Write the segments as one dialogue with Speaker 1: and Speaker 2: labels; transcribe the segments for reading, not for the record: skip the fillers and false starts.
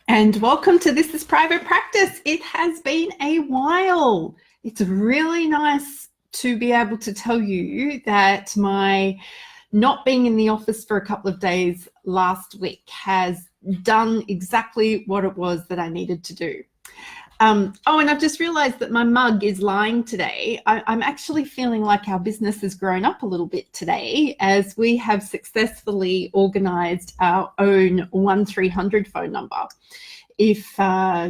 Speaker 1: And welcome to This is Private Practice. It has been a while. It's really nice to be able to tell you that my not being in the office for a couple of days last week has done exactly what it was that I needed to do. And I've just realized that my mug is lying today. I'm actually feeling like our business has grown up a little bit today as we have successfully organized our own 1300 phone number. If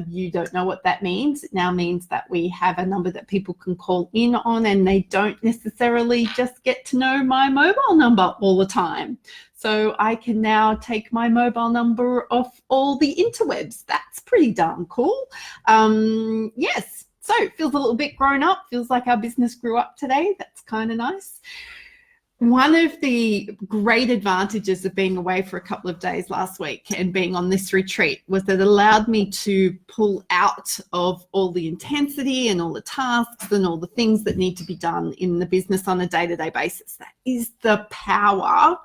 Speaker 1: you don't know what that means, it now means that we have a number that people can call in on, and they don't necessarily just get to know my mobile number all the time. So I can now take my mobile number off all the interwebs. That's pretty darn cool. Yes, so it feels a little bit grown up. Feels like our business grew up today. That's kind of nice. One of the great advantages of being away for a couple of days last week and being on this retreat was that it allowed me to pull out of all the intensity and all the tasks and all the things that need to be done in the business on a day-to-day basis. That is the power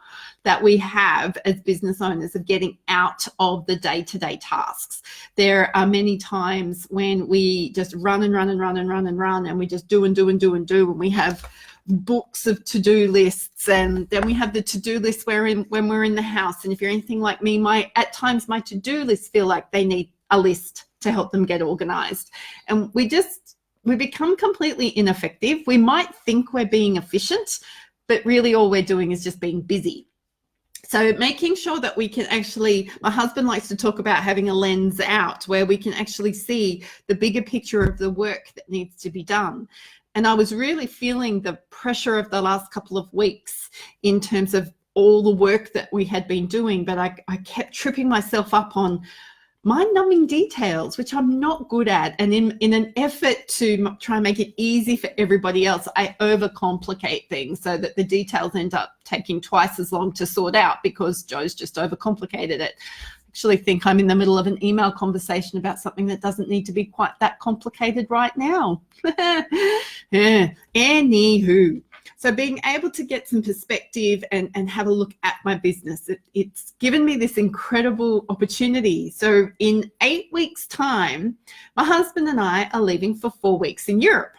Speaker 1: that we have as business owners of getting out of the day-to-day tasks. There are many times when we just run and we just do and we have books of to-do lists, and then we have the to-do list when we're in the house. And if you're anything like me, at times my to-do lists feel like they need a list to help them get organized, and we become completely ineffective. We might think we're being efficient, but really all we're doing is just being busy. So making sure that we can actually, my husband likes to talk about having a lens out where we can actually see the bigger picture of the work that needs to be done. And I was really feeling the pressure of the last couple of weeks in terms of all the work that we had been doing, but I kept tripping myself up on mind-numbing details, which I'm not good at. And in an effort to try and make it easy for everybody else, I overcomplicate things so that the details end up taking twice as long to sort out because Joe's just overcomplicated it. Actually think I'm in the middle of an email conversation about something that doesn't need to be quite that complicated right now. Yeah. Anywho, so being able to get some perspective and have a look at my business, it's given me this incredible opportunity. So in 8 weeks' time, my husband and I are leaving for 4 weeks in Europe,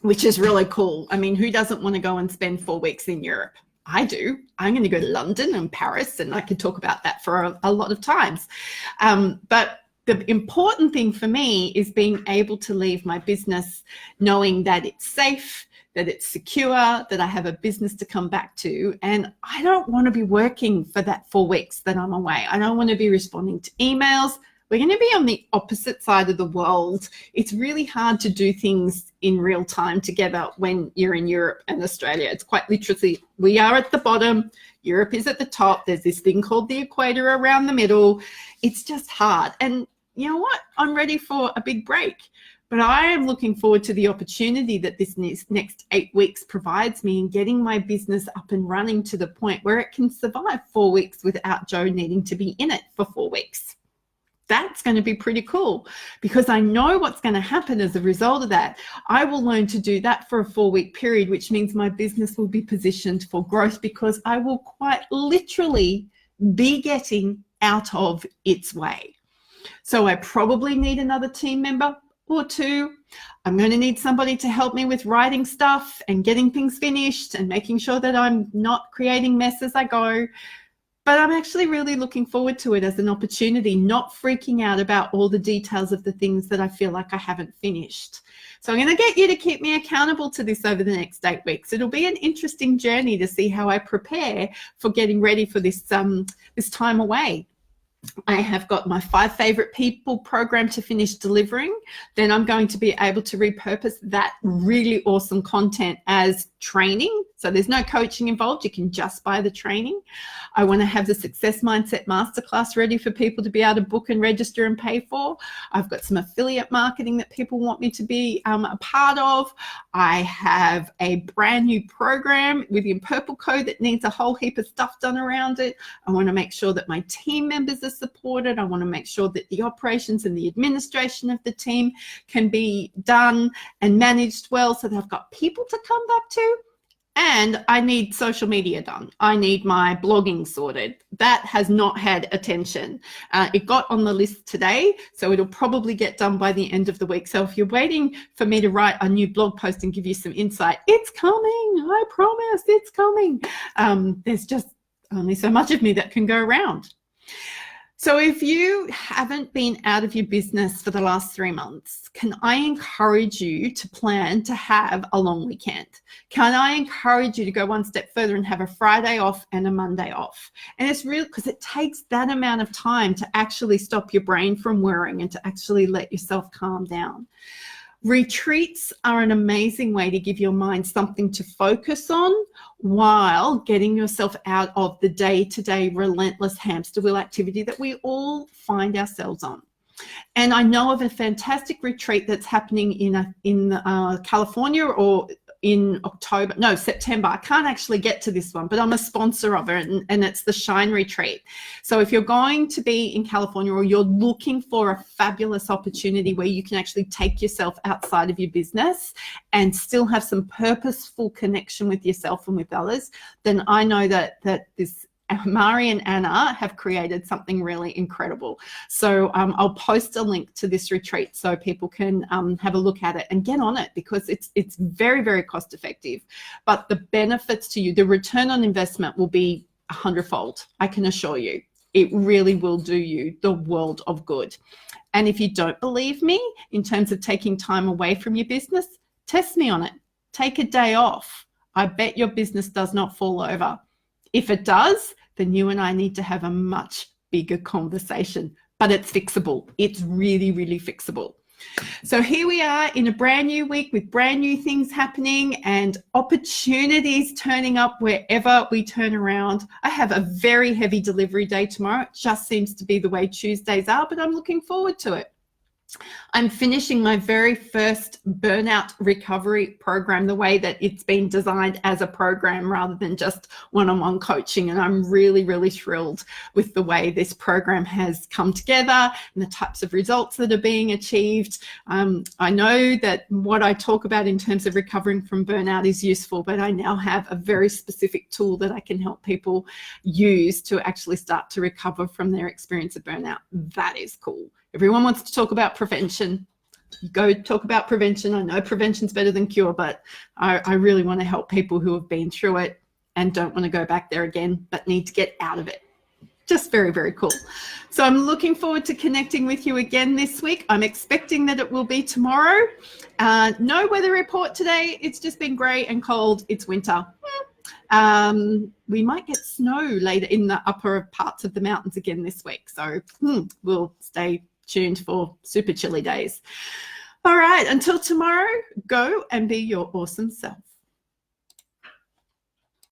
Speaker 1: which is really cool. I mean, who doesn't want to go and spend 4 weeks in Europe? I do. I'm going to go to London and Paris, and I could talk about that for a lot of times. But the important thing for me is being able to leave my business knowing that it's safe, that it's secure, that I have a business to come back to. And I don't want to be working for that 4 weeks that I'm away. I don't want to be responding to emails. We're going to be on the opposite side of the world. It's really hard to do things in real time together when you're in Europe and Australia. It's quite literally, we are at the bottom, Europe is at the top. There's this thing called the equator around the middle. It's just hard. And you know what? I'm ready for a big break. But I am looking forward to the opportunity that this next 8 weeks provides me in getting my business up and running to the point where it can survive 4 weeks without Joe needing to be in it for 4 weeks. That's going to be pretty cool because I know what's going to happen as a result of that. I will learn to do that for a 4-week period, which means my business will be positioned for growth because I will quite literally be getting out of its way. So I probably need another team member or two. I'm going to need somebody to help me with writing stuff and getting things finished and making sure that I'm not creating mess as I go. But I'm actually really looking forward to it as an opportunity, not freaking out about all the details of the things that I feel like I haven't finished. So I'm going to get you to keep me accountable to this over the next 8 weeks. It'll be an interesting journey to see how I prepare for getting ready for this time away. I have got my 5 favorite people program to finish delivering. Then I'm going to be able to repurpose that really awesome content as training. So there's no coaching involved. You can just buy the training. I want to have the Success Mindset Masterclass ready for people to be able to book and register and pay for. I've got some affiliate marketing that people want me to be a part of. I have a brand new program with the Purple Code that needs a whole heap of stuff done around it. I want to make sure that my team members are supported. I want to make sure that the operations and the administration of the team can be done and managed well so that I've got people to come back to. And I need social media done. I need my blogging sorted. That has not had attention. It got on the list today, so it'll probably get done by the end of the week. So if you're waiting for me to write a new blog post and give you some insight, it's coming. I promise it's coming. There's just only so much of me that can go around. So if you haven't been out of your business for the last 3 months, can I encourage you to plan to have a long weekend? Can I encourage you to go one step further and have a Friday off and a Monday off? And it's real because it takes that amount of time to actually stop your brain from worrying and to actually let yourself calm down. Retreats are an amazing way to give your mind something to focus on while getting yourself out of the day-to-day relentless hamster wheel activity that we all find ourselves on. And I know of a fantastic retreat that's happening in California, or in September. I can't actually get to this one, but I'm a sponsor of it, and it's the Shine Retreat. So if you're going to be in California, or you're looking for a fabulous opportunity where you can actually take yourself outside of your business and still have some purposeful connection with yourself and with others, then I know that this Mari and Anna have created something really incredible. So I'll post a link to this retreat so people can have a look at it and get on it, because it's very, very cost effective. But the benefits to you, the return on investment will be 100-fold. I can assure you. It really will do you the world of good. And if you don't believe me in terms of taking time away from your business, test me on it. Take a day off. I bet your business does not fall over. If it does, then you and I need to have a much bigger conversation. But it's fixable. It's really, really fixable. So here we are in a brand new week with brand new things happening and opportunities turning up wherever we turn around. I have a very heavy delivery day tomorrow. It just seems to be the way Tuesdays are, but I'm looking forward to it. I'm finishing my very first burnout recovery program the way that it's been designed as a program rather than just one-on-one coaching. And I'm really, really thrilled with the way this program has come together and the types of results that are being achieved. I know that what I talk about in terms of recovering from burnout is useful, but I now have a very specific tool that I can help people use to actually start to recover from their experience of burnout. That is cool. Everyone wants to talk about prevention. Go talk about prevention. I know prevention's better than cure, but I really want to help people who have been through it and don't want to go back there again, but need to get out of it. Just very, very cool. So I'm looking forward to connecting with you again this week. I'm expecting that it will be tomorrow. No weather report today. It's just been grey and cold. It's winter. We might get snow later in the upper parts of the mountains again this week. So we'll stay tuned for super chilly days. All right, until tomorrow, go and be your awesome self.